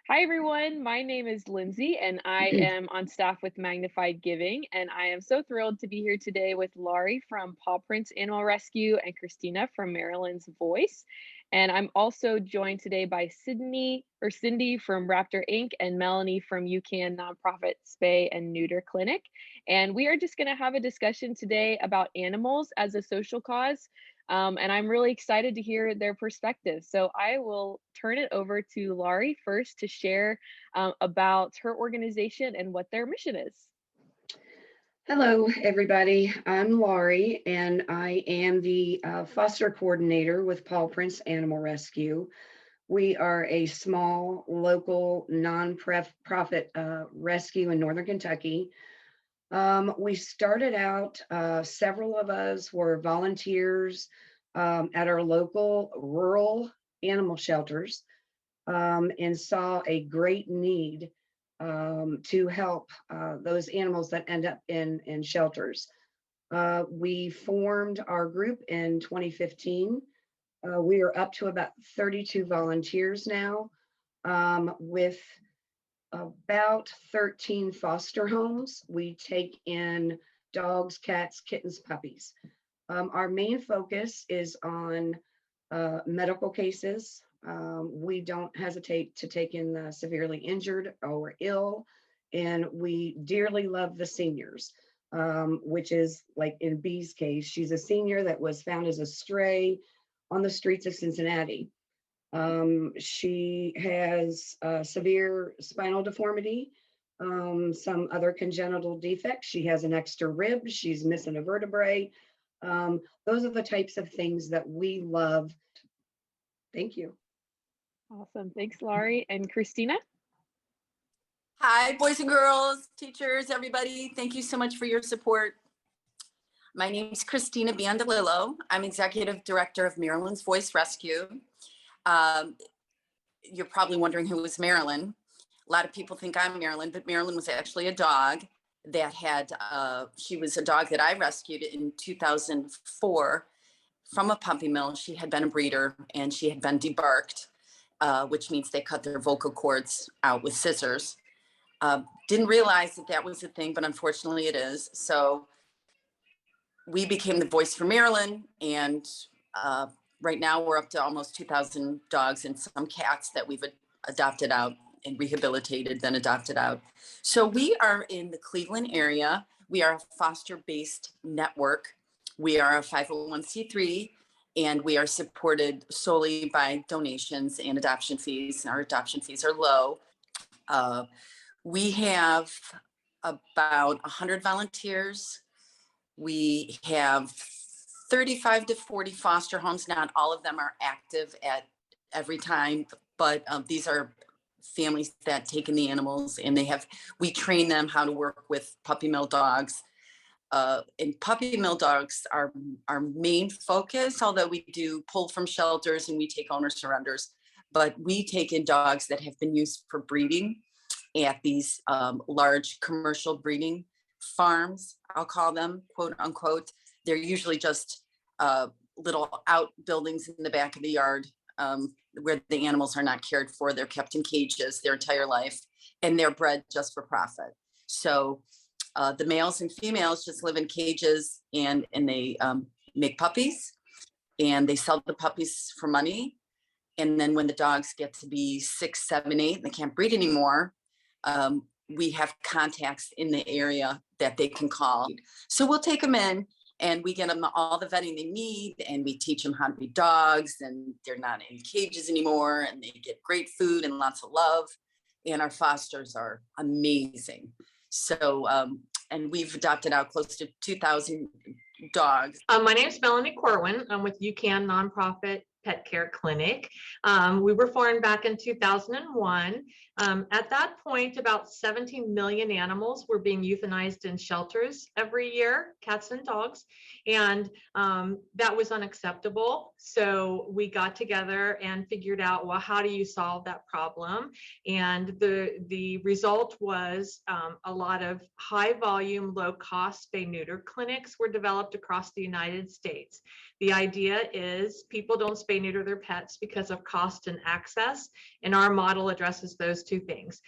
Hi, everyone. My name is Lindsay, and I am on staff with Magnified Giving. And I am so thrilled to be here today with Laurie from PawPrints Animal Rescue and Christina from Marilyn's Voice. And I'm also joined today by Cindy from Raptor Inc. and Melanie from UCAN nonprofit Spay and Neuter Clinic. And we are just going to have a discussion today about animals as a social cause. And I'm really excited to hear their perspective. So I will turn it over to Laurie first to share about her organization and what their mission is. Hello, everybody. I'm Laurie, and I am the foster coordinator with PawPrints Animal Rescue. We are a small, local, non-profit rescue in Northern Kentucky. We started out, several of us were volunteers at our local rural animal shelters and saw a great need to help those animals that end up in shelters. We formed our group in 2015. We are up to about 32 volunteers now with about 13 foster homes. We take in dogs, cats, kittens, puppies. Our main focus is on medical cases. We don't hesitate to take in the severely injured or ill, and we dearly love the seniors, which is like in Bee's case. She's a senior that was found as a stray on the streets of Cincinnati. She has severe spinal deformity, some other congenital defects. She has an extra rib. She's missing a vertebrae. Those are the types of things that we love. Thank you. Awesome. Thanks, Laurie. And Kristina? Hi, boys and girls, teachers, everybody. Thank you so much for your support. My name is Christina Bandalillo. I'm Executive Director of Marilyn's Voice Rescue. You're probably wondering who is Marilyn. A lot of people think I'm Marilyn, but Marilyn was actually a dog that she was a dog that I rescued in 2004 from a puppy mill. She had been a breeder and she had been debarked, which means they cut their vocal cords out with scissors. Didn't realize that was a thing, but unfortunately it is. So we became the voice for Marilyn, and right now we're up to almost 2,000 dogs and some cats that we've adopted out and rehabilitated, then adopted out. So we are in the Cleveland area. We are a foster-based network. We are a 501c3, and we are supported solely by donations and adoption fees. Our adoption fees are low. We have about 100 volunteers. We have 35 to 40 foster homes. Not all of them are active at every time, but these are families that take in the animals, and we train them how to work with puppy mill dogs. And puppy mill dogs are our main focus, although we do pull from shelters and we take owner surrenders, but we take in dogs that have been used for breeding at these large commercial breeding farms, I'll call them, quote unquote. They're usually just little outbuildings in the back of the yard where the animals are not cared for. They're kept in cages their entire life, and they're bred just for profit. So the males and females just live in cages, and they make puppies, and they sell the puppies for money. And then when the dogs get to be 6, 7, 8, and they can't breed anymore, we have contacts in the area that they can call. So we'll take them in and we get them all the vetting they need, and we teach them how to be dogs, and they're not in cages anymore, and they get great food and lots of love. And our fosters are amazing. So, and we've adopted out close to 2,000 dogs. My name is Melanie. I'm with UCAN nonprofit pet care clinic. We were formed back in 2001. At that point, about 17 million animals were being euthanized in shelters every year, cats and dogs, and that was unacceptable. So we got together and figured out, well, how do you solve that problem? And the result was a lot of high volume, low cost spay neuter clinics were developed across the United States. The idea is people don't spay neuter their pets because of cost and access, and our model addresses those two things.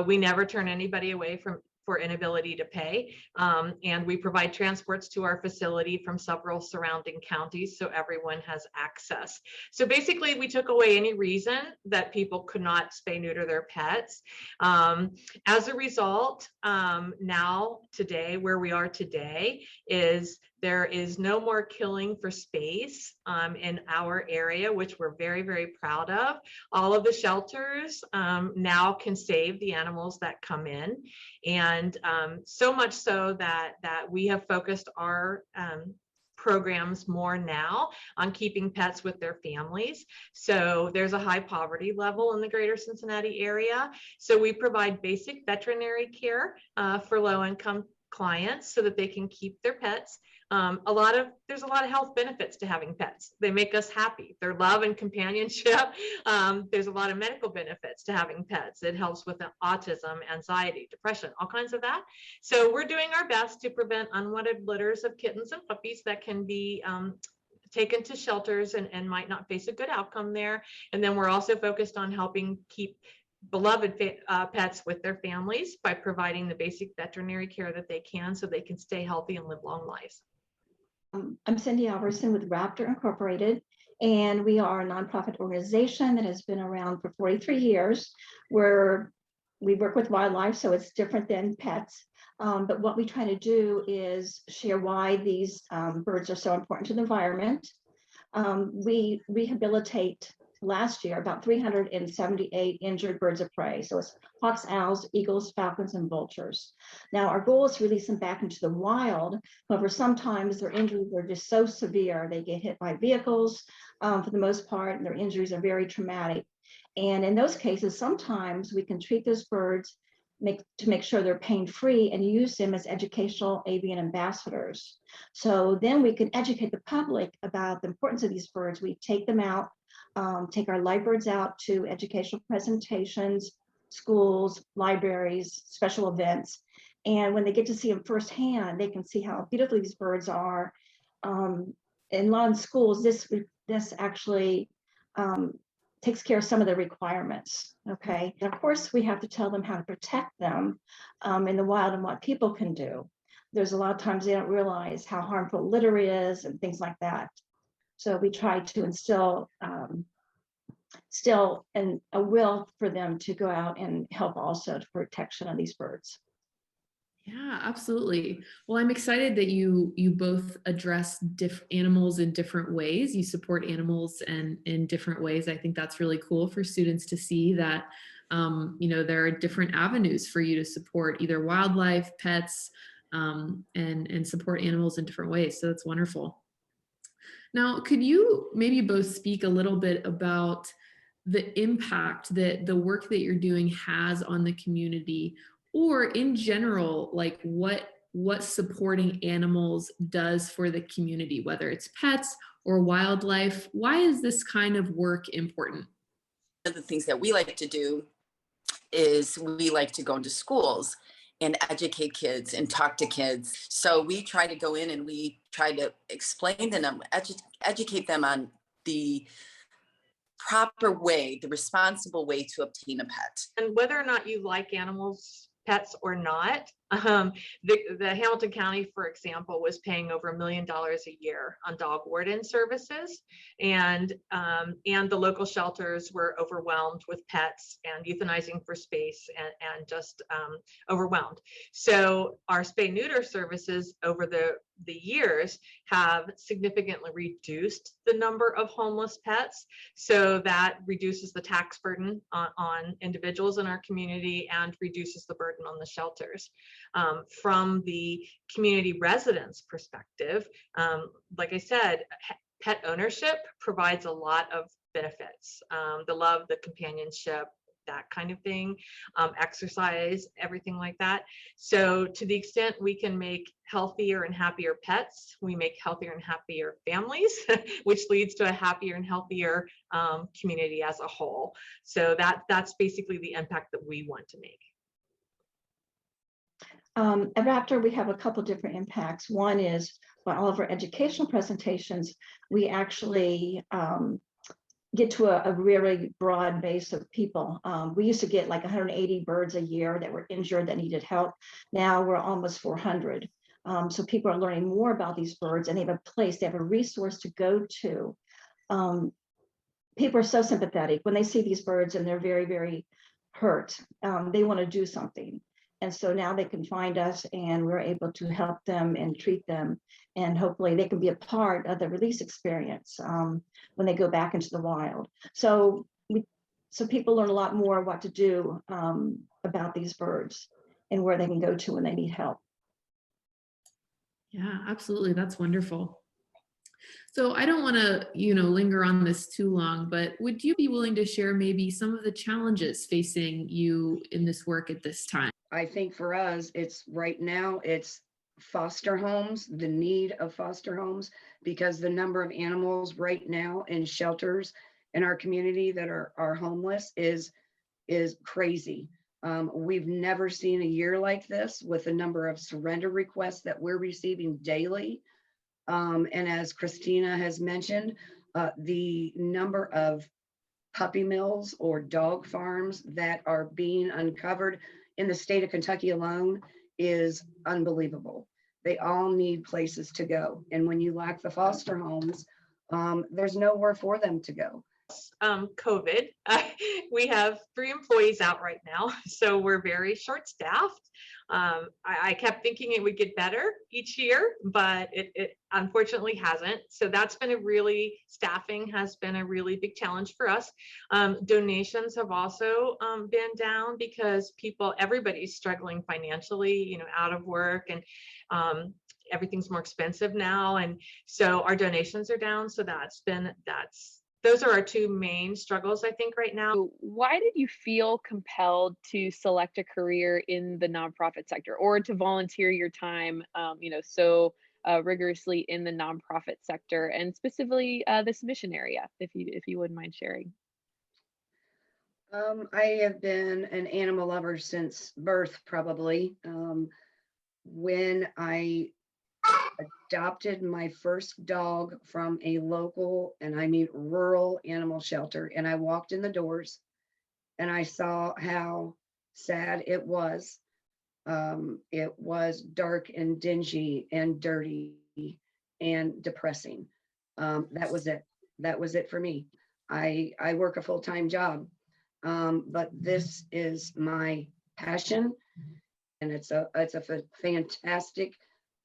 We never turn anybody away for inability to pay. And we provide transports to our facility from several surrounding counties so everyone has access. So basically we took away any reason that people could not spay neuter their pets. As a result, now today, where we are today is there is no more killing for space in our area, which we're very, very proud of. All of the shelters now can save the animals that come in. And so much so that we have focused our programs more now on keeping pets with their families. So there's a high poverty level in the greater Cincinnati area. So we provide basic veterinary care for low-income clients so that they can keep their pets. There's a lot of health benefits to having pets. They make us happy. Their love and companionship. There's a lot of medical benefits to having pets. It helps with autism, anxiety, depression, all kinds of that. So we're doing our best to prevent unwanted litters of kittens and puppies that can be taken to shelters and might not face a good outcome there. And then we're also focused on helping keep beloved pets with their families by providing the basic veterinary care that they can so they can stay healthy and live long lives. I'm Cindy Alverson with Raptor Incorporated, and we are a nonprofit organization that has been around for 43 years, where we work with wildlife, so it's different than pets. But what we try to do is share why these birds are so important to the environment. We rehabilitate last year about 378 injured birds of prey. So it's hawks, owls, eagles, falcons, and vultures. Now our goal is to release them back into the wild. However, sometimes their injuries are just so severe. They get hit by vehicles for the most part, and their injuries are very traumatic. And in those cases, sometimes we can treat those birds to make sure they're pain-free and use them as educational avian ambassadors. So then we can educate the public about the importance of these birds. We take them out, take our live birds out to educational presentations, schools, libraries, special events. And when they get to see them firsthand, they can see how beautiful these birds are. In a lot of schools, this actually takes care of some of the requirements, okay? And of course, we have to tell them how to protect them in the wild and what people can do. There's a lot of times they don't realize how harmful litter is and things like that. So we try to instill still a will for them to go out and help also to protection of these birds. Yeah, absolutely. Well, I'm excited that you both address animals in different ways. You support animals and in different ways. I think that's really cool for students to see that, there are different avenues for you to support either wildlife, pets, and support animals in different ways. So that's wonderful. Now, could you maybe both speak a little bit about the impact that the work that you're doing has on the community, or in general, like what supporting animals does for the community, whether it's pets or wildlife? Why is this kind of work important? One of the things that we like to do is we like to go into schools and educate kids and talk to kids. So we try to go in and we try to explain to them, educate them on the proper way, the responsible way to obtain a pet. And whether or not you like animals, pets or not, the Hamilton County, for example, was paying over $1 million a year on dog warden services, and the local shelters were overwhelmed with pets and euthanizing for space and just overwhelmed. So our spay neuter services over the years have significantly reduced the number of homeless pets. So that reduces the tax burden on individuals in our community and reduces the burden on the shelters. From the community residents' perspective, like I said, pet ownership provides a lot of benefits. The love, the companionship, that kind of thing, exercise, everything like that. So to the extent we can make healthier and happier pets, we make healthier and happier families, which leads to a happier and healthier community as a whole. So that's basically the impact that we want to make. At Raptor, we have a couple different impacts. One is by all of our educational presentations, we actually get to a really broad base of people. We used to get like 180 birds a year that were injured that needed help. Now we're almost 400. So people are learning more about these birds, and they have a place, they have a resource to go to. People are so sympathetic when they see these birds and they're very, very hurt. They want to do something. And so now they can find us and we're able to help them and treat them. And hopefully they can be a part of the release experience when they go back into the wild. So people learn a lot more what to do about these birds and where they can go to when they need help. Yeah, absolutely. That's wonderful. So I don't want to, linger on this too long, but would you be willing to share maybe some of the challenges facing you in this work at this time? I think for us, it's right now, it's foster homes, the need of foster homes, because the number of animals right now in shelters in our community that are homeless is crazy. We've never seen a year like this with the number of surrender requests that we're receiving daily. And as Kristina has mentioned, the number of puppy mills or dog farms that are being uncovered in the state of Kentucky alone is unbelievable. They all need places to go. And when you lack the foster homes, there's nowhere for them to go. COVID, we have 3 employees out right now, so we're very short-staffed. I kept thinking it would get better each year, but it unfortunately hasn't. So staffing has been a really big challenge for us. Donations have also been down because everybody's struggling financially, out of work, and everything's more expensive now. And so our donations are down. So those are our 2 main struggles, I think, right now. Why did you feel compelled to select a career in the nonprofit sector or to volunteer your time, so rigorously in the nonprofit sector, and specifically this mission area, if you wouldn't mind sharing? I have been an animal lover since birth, probably. When I adopted my first dog from a local, and I mean rural, animal shelter, and I walked in the doors and I saw how sad it was. It was dark and dingy and dirty and depressing. That was it for me. I work a full-time job, but this is my passion, and it's a fantastic,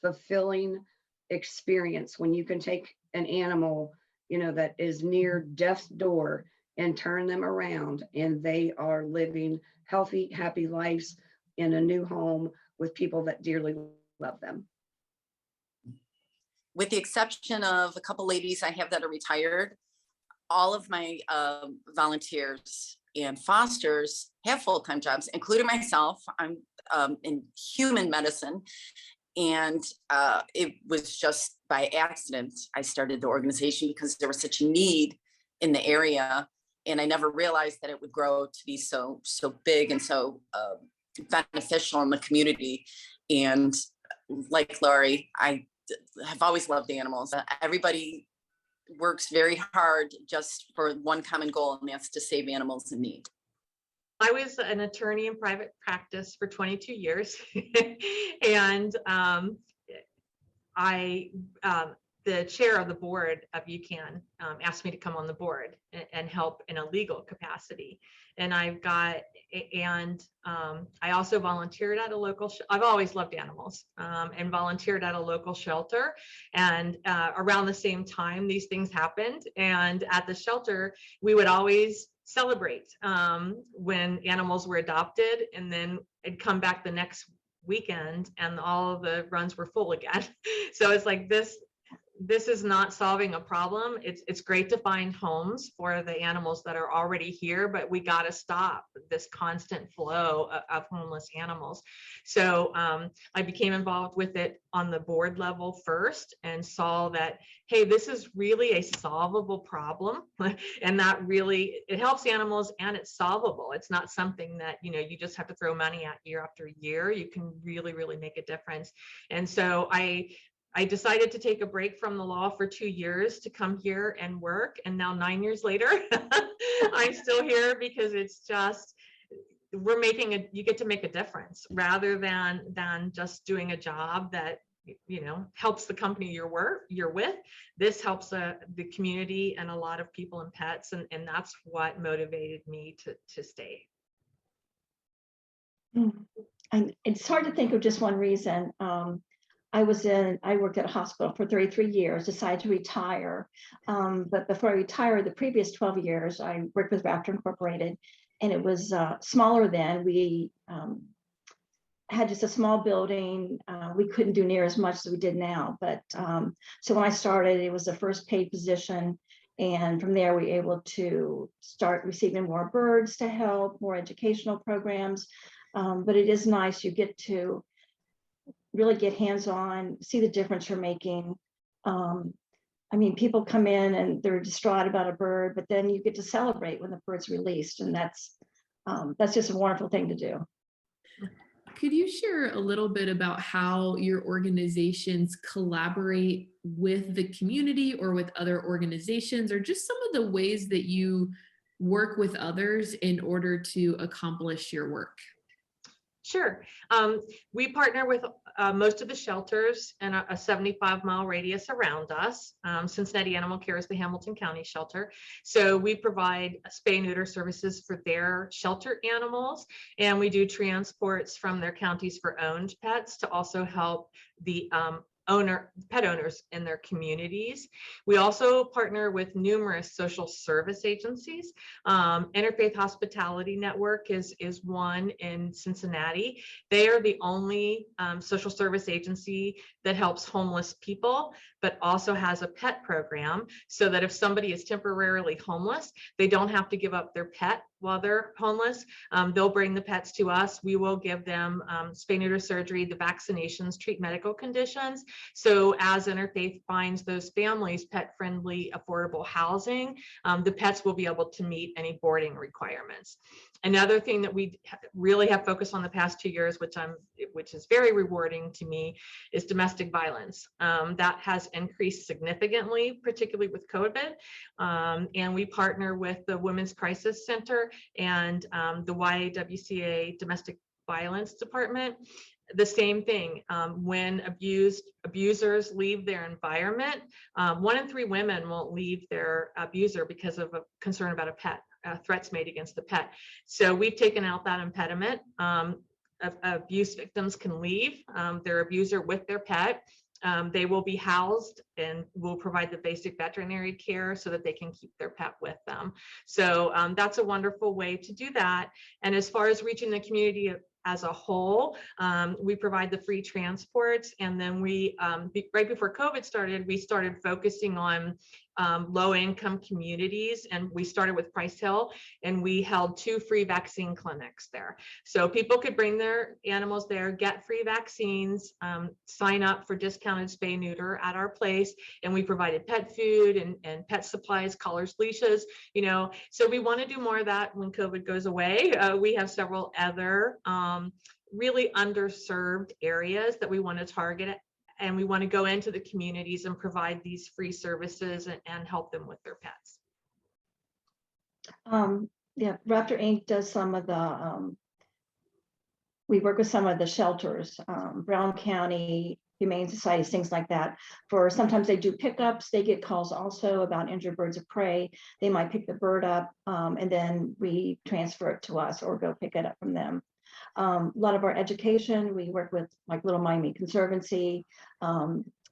fulfilling experience when you can take an animal, that is near death's door and turn them around, and they are living healthy, happy lives in a new home with people that dearly love them. With the exception of a couple ladies I have that are retired, all of my volunteers and fosters have full-time jobs, including myself. I'm in human medicine. And it was just by accident I started the organization because there was such a need in the area, and I never realized that it would grow to be so big and so beneficial in the community. And like Laurie, I have always loved animals. Everybody works very hard just for one common goal, and that's to save animals in need. I was an attorney in private practice for 22 years. And the chair of the board of UCAN asked me to come on the board and help in a legal capacity. And I also volunteered at a local, I've always loved animals, and volunteered at a local shelter. And around the same time these things happened. And at the shelter, we would always celebrate when animals were adopted, and then it'd come back the next weekend and all of the runs were full again. So it's like this this is not solving a problem. It's great to find homes for the animals that are already here, but we got to stop this constant flow of homeless animals. So I became involved with it on the board level first and saw that, hey, this is really a solvable problem. And that really, it helps animals and it's solvable. It's not something that, you know, you just have to throw money at year after year. You can really, really make a difference. And so I decided to take a break from the law for 2 years to come here and work. And now 9 years later, I'm still here because it's just, you get to make a difference rather than just doing a job that, you know, helps the company you're with. This helps the community and a lot of people and pets. And that's what motivated me to stay. It's hard to think of just one reason. I worked at a hospital for 33 years, decided to retire. But before I retired, the previous 12 years, I worked with Raptor Incorporated, and it was smaller then. We had just a small building. We couldn't do near as much as we did now. But so when I started, it was the first paid position. And from there, we were able to start receiving more birds to help, more educational programs. But it is nice, you get to really get hands-on, see the difference you're making. I mean, people come in and they're distraught about a bird, but then you get to celebrate when the bird's released, and that's just a wonderful thing to do. Could you share a little bit about how your organizations collaborate with the community or with other organizations, or just some of the ways that you work with others in order to accomplish your work? Sure. We partner with most of the shelters in a 75-mile radius around us. Cincinnati Animal Care is the Hamilton County shelter. So we provide spay neuter services for their shelter animals, and we do transports from their counties for owned pets to also help the pet owners in their communities. We also partner with numerous social service agencies. Interfaith Hospitality Network is one in Cincinnati. They are the only social service agency that helps homeless people, but also has a pet program so that if somebody is temporarily homeless, they don't have to give up their pet while they're homeless. They'll bring the pets to us. We will give them spay neuter surgery, the vaccinations, treat medical conditions. So as Interfaith finds those families pet-friendly, affordable housing, the pets will be able to meet any boarding requirements. Another thing that we really have focused on the past 2 years, which is very rewarding to me, is domestic violence. That has increased significantly, particularly with COVID. And we partner with the Women's Crisis Center and the YAWCA Domestic Violence Department. The same thing, when abusers leave their environment, 1 in 3 women won't leave their abuser because of a concern about a pet, threats made against the pet. So we've taken out that impediment. Abuse victims can leave their abuser with their pet. They will be housed, and we'll provide the basic veterinary care so that they can keep their pet with them. So that's a wonderful way to do that. And as far as reaching the community as a whole, we provide the free transports. And then we, right before COVID started, we started focusing on low-income communities, and we started with Price Hill, and we held 2 free vaccine clinics there. So people could bring their animals there, get free vaccines, sign up for discounted spay neuter at our place, and we provided pet food and pet supplies, collars, leashes, you know. So we want to do more of that when COVID goes away. We have several other really underserved areas that we want to target, and we want to go into the communities and provide these free services and help them with their pets. Yeah, Raptor Inc. does some of the, we work with some of the shelters, Brown County, Humane Societies, things like that. Sometimes they do pickups. They get calls also about injured birds of prey. They might pick the bird up, and then we transfer it to us or go pick it up from them. A lot of our education, we work with like Little Miami Conservancy,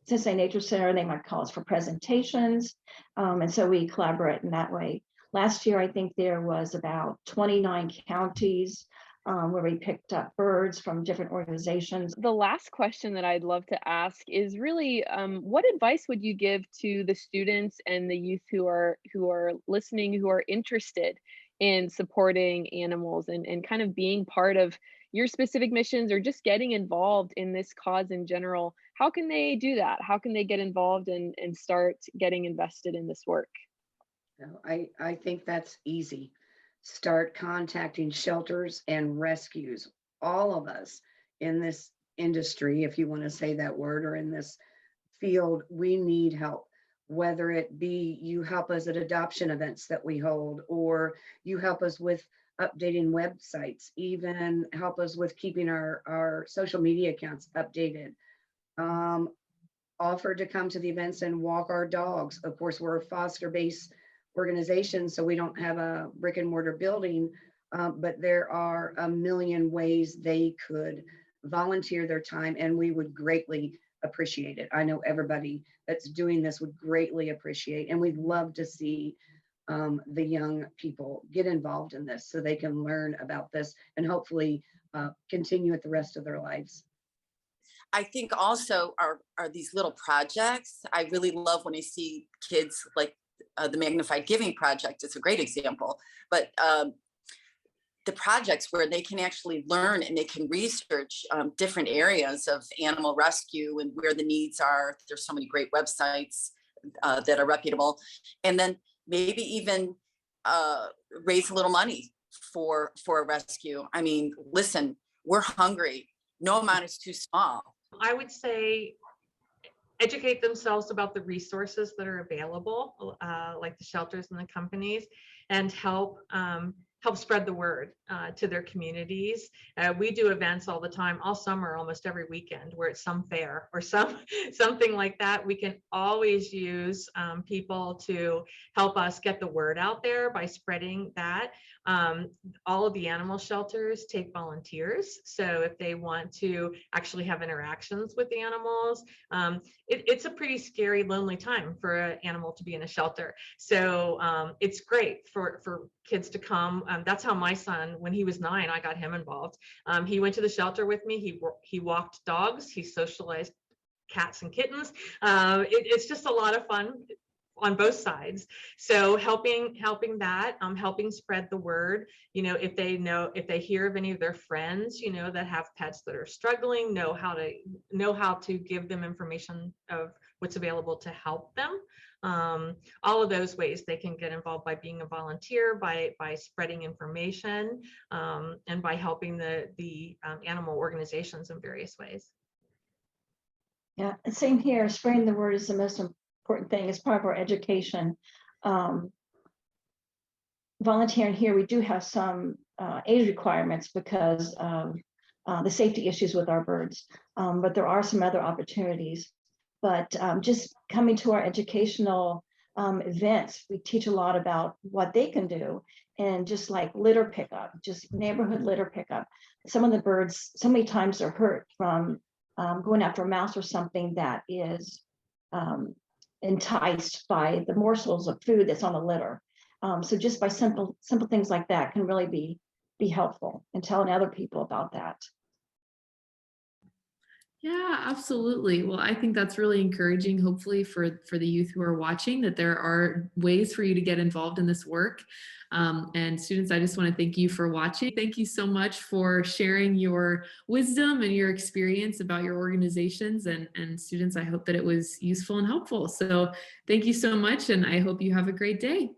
Cincinnati Nature Center. They might call us for presentations, and so we collaborate in that way. Last year, I think there was about 29 counties where we picked up birds from different organizations. The last question that I'd love to ask is really, what advice would you give to the students and the youth who are listening, who are interested in supporting animals and kind of being part of your specific missions or just getting involved in this cause in general? How can they do that? How can they get involved and start getting invested in this work? I think that's easy. Start contacting shelters and rescues. All of us in this industry, if you want to say that word, or in this field, we need help. Whether it be you help us at adoption events that we hold, or you help us with updating websites, even help us with keeping our social media accounts updated. Offer to come to the events and walk our dogs. Of course, we're a foster-based organization, so we don't have a brick and mortar building, but there are a million ways they could volunteer their time, and we would greatly appreciate it. I know everybody that's doing this would greatly appreciate, and we'd love to see the young people get involved in this so they can learn about this and hopefully continue it the rest of their lives. I think also are these little projects. I really love when I see kids like the Magnified Giving project. It's a great example, but the projects where they can actually learn and they can research different areas of animal rescue and where the needs are. There's so many great websites that are reputable, and then maybe even raise a little money for a rescue. I mean, listen, we're hungry. No amount is too small. I would say educate themselves about the resources that are available, like the shelters and the companies, and help spread the word to their communities. We do events all the time, all summer, almost every weekend, where it's some fair or something like that. We can always use people to help us get the word out there by spreading that. All of the animal shelters take volunteers. So if they want to actually have interactions with the animals, it's a pretty scary, lonely time for an animal to be in a shelter. So it's great for kids to come. That's how my son, when he was 9, I got him involved. He went to the shelter with me. He walked dogs. He socialized cats and kittens. It's just a lot of fun on both sides. So helping that, helping spread the word. You know, if they hear of any of their friends, you know, that have pets that are struggling, know how to give them information of what's available to help them. All of those ways they can get involved by being a volunteer, by spreading information, and by helping the animal organizations in various ways. Yeah, and same here. Spreading the word is the most important thing. It's part of our education. Volunteering here, we do have some age requirements because of the safety issues with our birds, but there are some other opportunities. But just coming to our educational events, we teach a lot about what they can do, and just like litter pickup, just neighborhood litter pickup. Some of the birds, so many times are hurt from going after a mouse or something that is enticed by the morsels of food that's on the litter. So just by simple things like that can really be helpful in telling other people about that. Yeah, absolutely. Well, I think that's really encouraging, hopefully for the youth who are watching, that there are ways for you to get involved in this work. And students, I just want to thank you for watching. Thank you so much for sharing your wisdom and your experience about your organizations. And students, I hope that it was useful and helpful. So thank you so much, and I hope you have a great day.